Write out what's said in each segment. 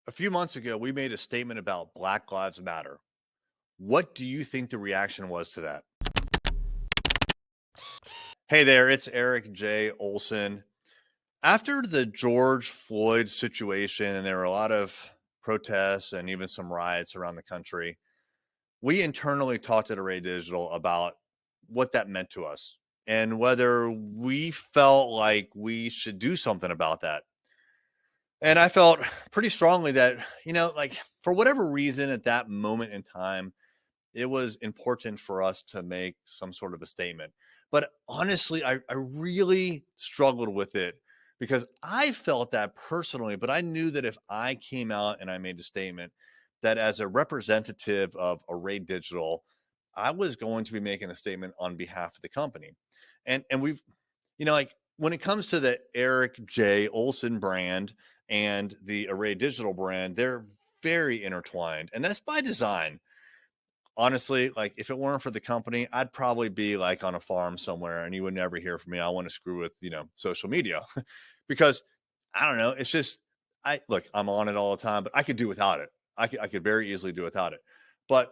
A few months ago, we made a statement about Black Lives Matter. What do you think the reaction was to that? Hey there, it's Erik J. Olson. After the George Floyd situation, and there were a lot of protests and even some riots around the country, we internally talked at Array Digital about what that meant to us and whether we felt like we should do something about that. And I felt pretty strongly that, like for whatever reason at that moment in time, it was important for us to make some sort of a statement. But honestly, I really struggled with it because I felt that personally, but I knew that if I came out and I made a statement, that as a representative of Array Digital, I was going to be making a statement on behalf of the company. And we've, like when it comes to the Erik J. Olson brand and the Array Digital brand, they're very intertwined. And that's by design. Honestly, like if it weren't for the company, I'd probably be like on a farm somewhere and you would never hear from me. I want to screw with, social media because I don't know. It's just, I'm on it all the time, but I could do without it. I could very easily do without it. But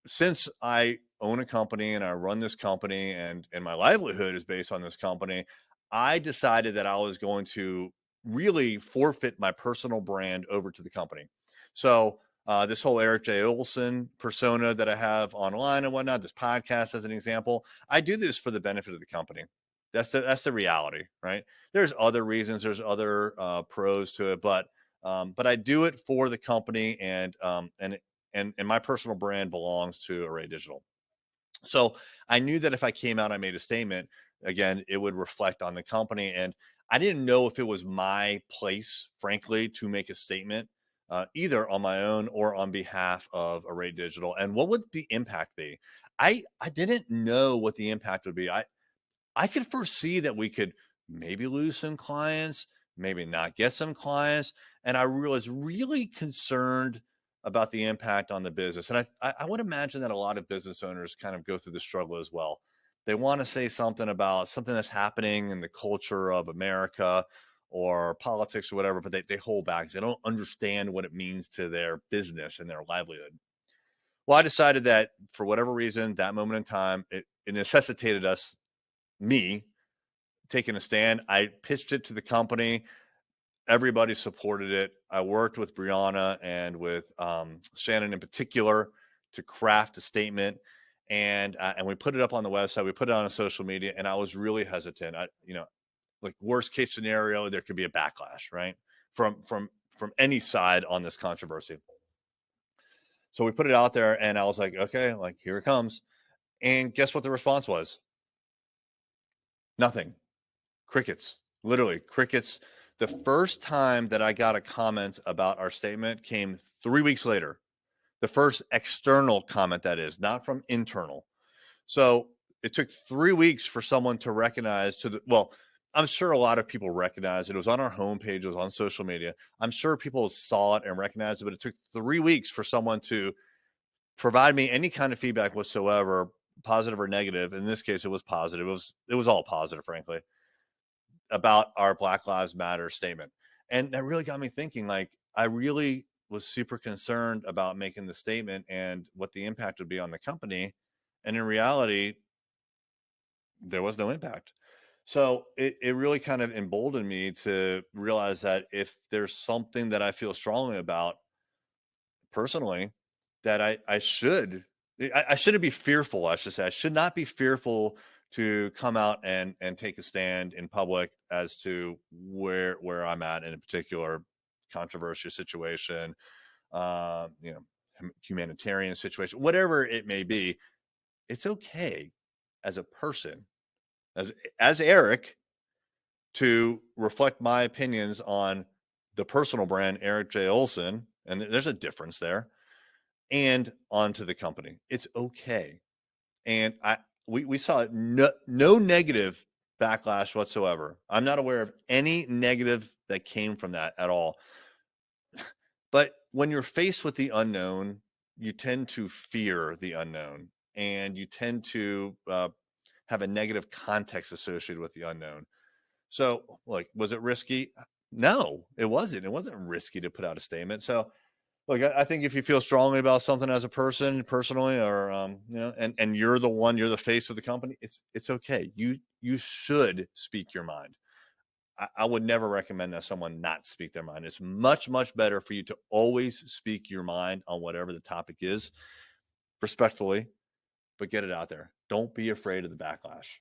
since I own a company and I run this company and my livelihood is based on this company, I decided that I was going to really forfeit my personal brand over to the company. So this whole Erik J. Olson persona that I have online and whatnot, this podcast as an example, I do this for the benefit of the company. That's the reality, right? There's other reasons, there's other pros to it, but I do it for the company and my personal brand belongs to Array Digital. So I knew that if I came out, I made a statement, again, it would reflect on the company. And I didn't know if it was my place, frankly, to make a statement, either on my own or on behalf of Array Digital. And what would the impact be? I didn't know what the impact would be. I could foresee that we could maybe lose some clients, maybe not get some clients. And I was really concerned about the impact on the business. And I would imagine that a lot of business owners kind of go through the struggle as well. They want to say something about something that's happening in the culture of America or politics or whatever, but they hold back because they don't understand what it means to their business and their livelihood. Well, I decided that for whatever reason, that moment in time, it necessitated me taking a stand. I pitched it to the company. Everybody supported it. I worked with Brianna and with Shannon in particular to craft a statement, and we put it up on the website. We put it on social media, and I was really hesitant. Like worst case scenario, there could be a backlash, right, from any side on this controversy. So we put it out there, and I was like, okay, like here it comes. And guess what the response was? Nothing. Crickets, literally crickets. The first time that I got a comment about our statement came 3 weeks later. The first external comment, that is, not from internal. So it took 3 weeks for someone to recognize well, I'm sure a lot of people recognized it. It was on our homepage. It was on social media. I'm sure people saw it and recognized it, but it took 3 weeks for someone to provide me any kind of feedback whatsoever, positive or negative. In this case, it was positive. It was all positive, frankly, about our Black Lives Matter statement. And that really got me thinking, like, I really was super concerned about making the statement and what the impact would be on the company. And in reality, there was no impact. So it really kind of emboldened me to realize that if there's something that I feel strongly about personally, that I shouldn't be fearful. I should say I should not be fearful to come out and take a stand in public as to where I'm at in a particular controversial situation, you know, humanitarian situation, whatever it may be. It's okay as a person, as Erik, to reflect my opinions on the personal brand Erik J. Olson, and there's a difference there, and onto the company. It's okay. And we saw no negative backlash whatsoever. I'm not aware of any negative that came from that at all. But when you're faced with the unknown, you tend to fear the unknown, and you tend to have a negative context associated with the unknown. So, like, was it risky? No, it wasn't. It wasn't risky to put out a statement. So, look, I think if you feel strongly about something as a person, personally, or and you're the one, you're the face of the company, it's okay. You should speak your mind. I would never recommend that someone not speak their mind. It's much better for you to always speak your mind on whatever the topic is, respectfully, but get it out there. Don't be afraid of the backlash.